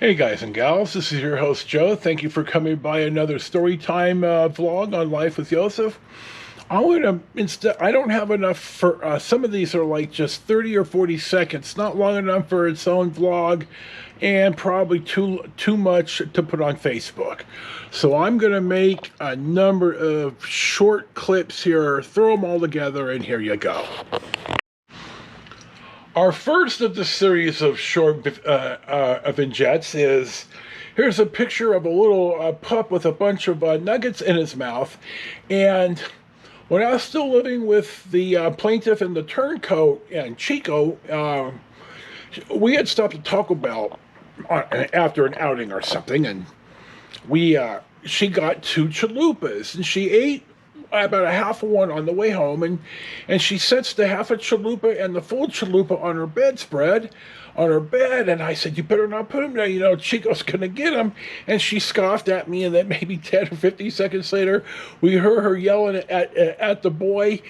Hey guys and gals, this is your host Joe. Thank you for coming by another Storytime vlog on Life with Josef. I don't have enough for, some of these are like just 30 or 40 seconds, not long enough for its own vlog, and probably too much to put on Facebook. So I'm going to make a number of short clips here, throw them all together, and here you go. Our first of the series of short Vingettes is, here's a picture of a little pup with a bunch of nuggets in his mouth. And when I was still living with the plaintiff and the turncoat and Chico, we had stopped at Taco Bell after an outing or something, and she got two chalupas, and she ate about a half of one on the way home, and she sets the half a chalupa and the full chalupa on her bedspread, on her bed, and I said, "You better not put them there, Chico's gonna get them." And she scoffed at me, and then maybe 10 or 50 seconds later, we heard her yelling at the boy.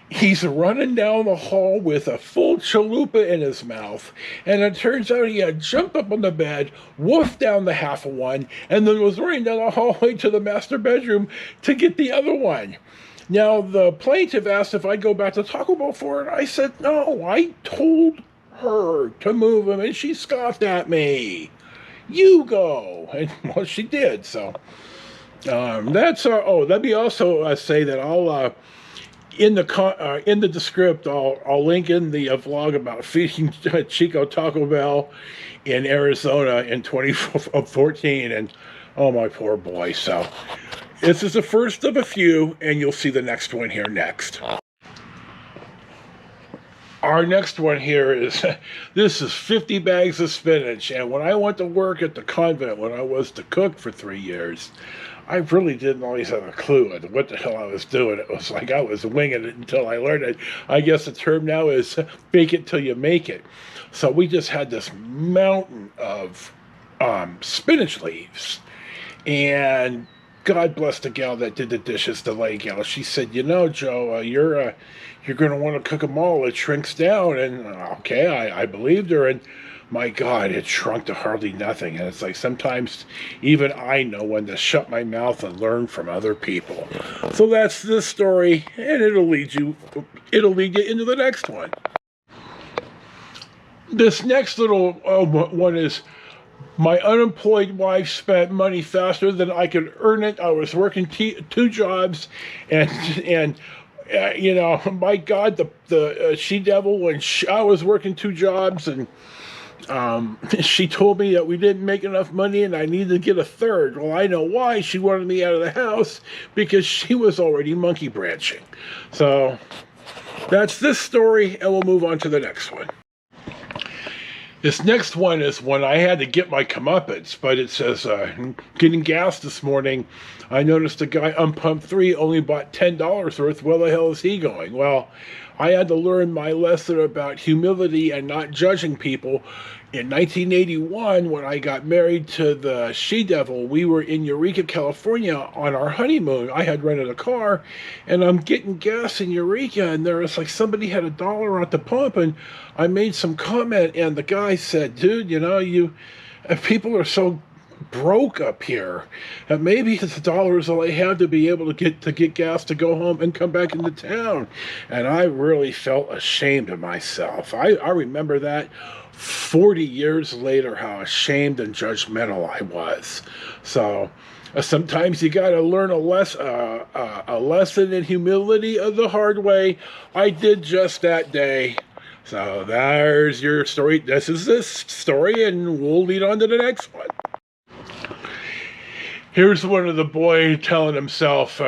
He's running down the hall with a full chalupa in his mouth. And it turns out he had jumped up on the bed, woofed down the half of one, and then was running down the hallway to the master bedroom to get the other one. Now, the plaintiff asked if I'd go back to Taco Bell for it. I said, no, I told her to move him, and she scoffed at me. You go. And, well, she did, so. Let me also say that I'll... in the descript, I'll link in the vlog about feeding Chico Taco Bell in Arizona in 2014, and oh, my poor boy. So this is the first of a few, and you'll see the next one here next. Our next one here is, this is 50 bags of spinach, and when I went to work at the convent, when I was the cook for 3 years, I really didn't always have a clue at what the hell I was doing. It was like I was winging it until I learned it. I guess the term now is fake it till you make it. So we just had this mountain of spinach leaves. And God bless the gal that did the dishes, the lay gal. She said, Joe, you're going to want to cook them all. It shrinks down. And okay, I believed her. And my God, it shrunk to hardly nothing. And it's like sometimes even I know when to shut my mouth and learn from other people. So that's this story, and it'll lead you into the next one. This next little one is, my unemployed wife spent money faster than I could earn it. I was working two jobs, and my God, the she-devil, when I was working two jobs, and she told me that we didn't make enough money and I needed to get a third. Well, I know why. She wanted me out of the house because she was already monkey branching. So that's this story, and we'll move on to the next one. This next one is when I had to get my comeuppance, but it says, getting gas this morning, I noticed a guy on pump 3 only bought $10 worth. Where the hell is he going? Well, I had to learn my lesson about humility and not judging people. In 1981, when I got married to the she-devil, we were in Eureka, California on our honeymoon. I had rented a car, and I'm getting gas in Eureka, and there was like somebody had $1 at the pump, and I made some comment, and the guy said, dude, people are so broke up here, and maybe the $1 is all I have to be able to get gas to go home and come back into town. And I really felt ashamed of myself. I remember that 40 years later, how ashamed and judgmental I was. So sometimes you got to learn a lesson in humility of the hard way. I did just that day. So there's your story. This is this story, and we'll lead on to the next one. Here's one of the boy telling himself,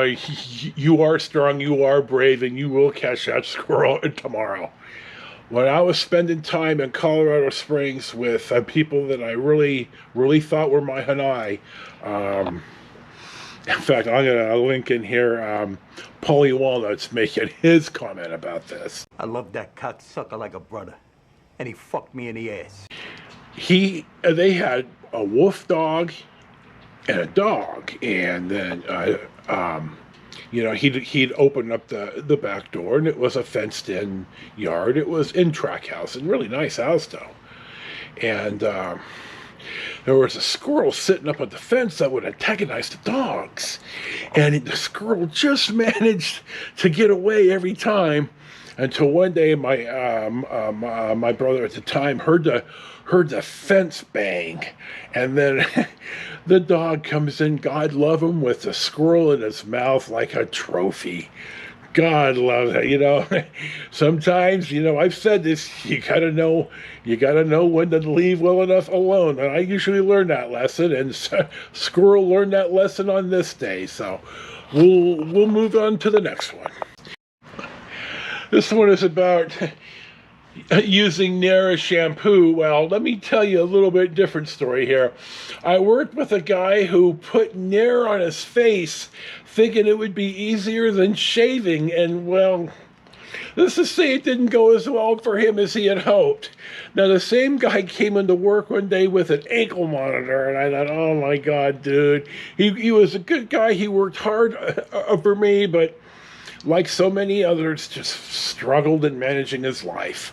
you are strong, you are brave, and you will catch that squirrel tomorrow. When I was spending time in Colorado Springs with people that I really, really thought were my Hanai, in fact, I'm going to link in here Paulie Walnuts making his comment about this. I love that cocksucker like a brother, and he fucked me in the ass. They had a wolf dog and a dog, and then he'd open up the back door, and it was a fenced-in yard. It was in track house, and really nice house though. And there was a squirrel sitting up at the fence that would antagonize the dogs. And the squirrel just managed to get away every time until one day my brother at the time heard the fence bang. And then the dog comes in, God love him, with the squirrel in his mouth like a trophy. God loves it, Sometimes, I've said this, you gotta know when to leave well enough alone. And I usually learn that lesson, and Squirrel learned that lesson on this day. So we'll move on to the next one. This one is about using Nair as shampoo. Well, let me tell you a little bit different story here. I worked with a guy who put Nair on his face thinking it would be easier than shaving, and well, let's just say it didn't go as well for him as he had hoped. Now, the same guy came into work one day with an ankle monitor, and I thought, oh my God, dude. He was a good guy. He worked hard for me, but like so many others, just struggled in managing his life.